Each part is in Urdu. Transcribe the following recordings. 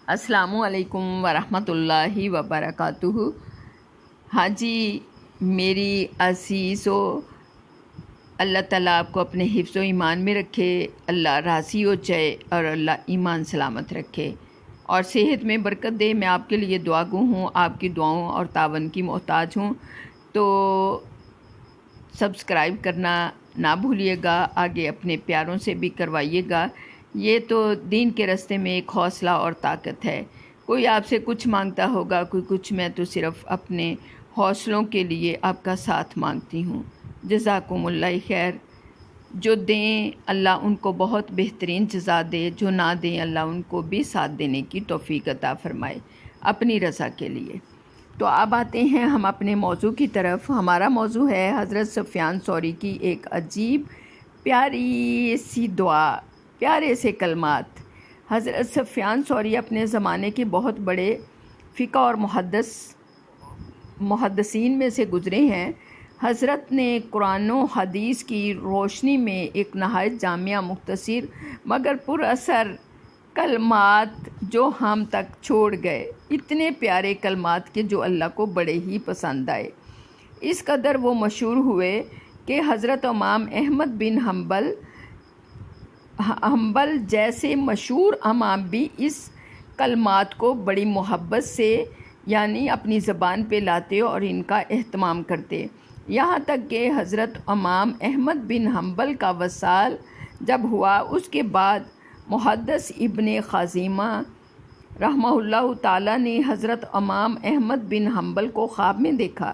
السلام علیکم ورحمۃ اللہ وبرکاتہ۔ ہاں جی میری عزیزو، اللہ تعالیٰ آپ کو اپنے حفظ و ایمان میں رکھے، اللہ راضی ہو جائے اور اللہ ایمان سلامت رکھے اور صحت میں برکت دے۔ میں آپ کے لیے دعا گو ہوں، آپ کی دعاؤں اور تعاون کی محتاج ہوں، تو سبسکرائب کرنا نہ بھولیے گا، آگے اپنے پیاروں سے بھی کروائیے گا۔ یہ تو دین کے راستے میں ایک حوصلہ اور طاقت ہے۔ کوئی آپ سے کچھ مانگتا ہوگا، کوئی کچھ، میں تو صرف اپنے حوصلوں کے لیے آپ کا ساتھ مانگتی ہوں۔ جزاکم اللہ خیر۔ جو دیں اللہ ان کو بہت بہترین جزا دے، جو نہ دیں اللہ ان کو بھی ساتھ دینے کی توفیق عطا فرمائے اپنی رضا کے لیے۔ تو اب آتے ہیں ہم اپنے موضوع کی طرف۔ ہمارا موضوع ہے حضرت سفیان ثوری کی ایک عجیب پیاری سی دعا، پیارے سے کلمات۔ حضرت سفیان ثوری اپنے زمانے کے بہت بڑے فقہ اور محدثین میں سے گزرے ہیں۔ حضرت نے قرآن و حدیث کی روشنی میں ایک نہایت جامع، مختصر مگر پر اثر کلمات جو ہم تک چھوڑ گئے، اتنے پیارے کلمات کے جو اللہ کو بڑے ہی پسند آئے۔ اس قدر وہ مشہور ہوئے کہ حضرت امام احمد بن حنبل جیسے مشہور امام بھی اس کلمات کو بڑی محبت سے یعنی اپنی زبان پہ لاتے اور ان کا اہتمام کرتے، یہاں تک کہ حضرت امام احمد بن حنبل کا وصال جب ہوا، اس کے بعد محدث ابن خزیمہ رحمہ اللہ تعالیٰ نے حضرت امام احمد بن حنبل کو خواب میں دیکھا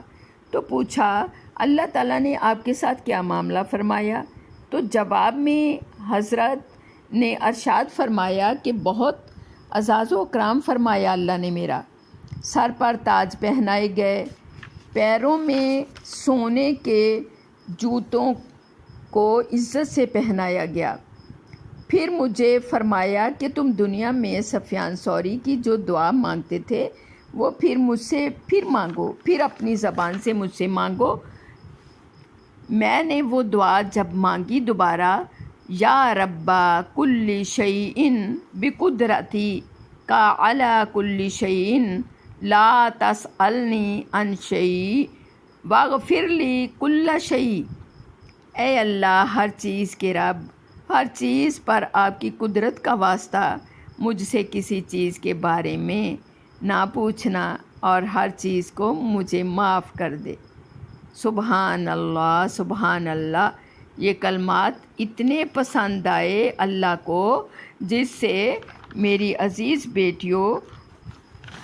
تو پوچھا، اللہ تعالیٰ نے آپ کے ساتھ کیا معاملہ فرمایا؟ تو جواب میں حضرت نے ارشاد فرمایا کہ بہت اعزاز و اکرام فرمایا اللہ نے، میرا سر پر تاج پہنائے گئے، پیروں میں سونے کے جوتوں کو عزت سے پہنایا گیا، پھر مجھے فرمایا کہ تم دنیا میں سفیان ثوری کی جو دعا مانگتے تھے وہ پھر مجھ سے پھر مانگو، پھر اپنی زبان سے مجھ سے مانگو۔ میں نے وہ دعا جب مانگی دوبارہ، یا ربا کل شیئن بقدرتی کا علی کل شیئن لا تسألنی عن شیء واغفر لی کل شیء۔ اے اللہ، ہر چیز کے رب، ہر چیز پر آپ کی قدرت کا واسطہ، مجھ سے کسی چیز کے بارے میں نہ پوچھنا اور ہر چیز کو مجھے معاف کر دے۔ سبحان اللہ، سبحان اللہ۔ یہ کلمات اتنے پسند آئے اللہ کو، جس سے میری عزیز بیٹیوں،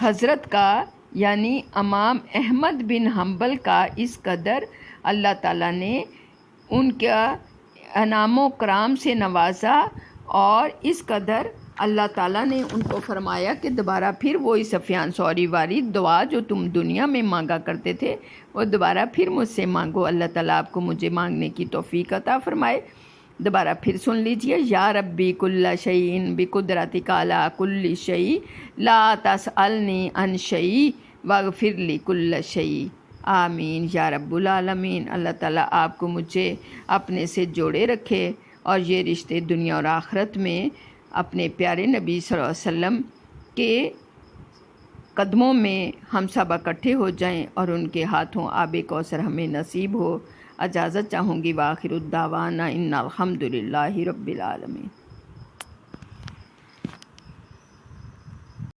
حضرت کا یعنی امام احمد بن حنبل کا اس قدر اللہ تعالیٰ نے ان کا انعام و کرام سے نوازا، اور اس قدر اللہ تعالیٰ نے ان کو فرمایا کہ دوبارہ پھر وہی سفیان ثوری والی دعا جو تم دنیا میں مانگا کرتے تھے وہ دوبارہ پھر مجھ سے مانگو، اللہ تعالیٰ آپ کو مجھے مانگنے کی توفیق عطا فرمائے۔ دوبارہ پھر سن لیجئے، یا ربی کل شیئن بقدرتک علی کل شیء لا تسألنی عن شیء واغفر لی کل شیء۔ آمین یا رب العالمین۔ اللہ تعالیٰ آپ کو مجھے اپنے سے جوڑے رکھے اور یہ رشتے دنیا اور آخرت میں اپنے پیارے نبی صلی اللہ علیہ وسلم کے قدموں میں ہم سب اکٹھے ہو جائیں اور ان کے ہاتھوں آب کوثر ہمیں نصیب ہو۔ اجازت چاہوں گی، وآخر الدعوانا ان الحمد للہ رب العالمین۔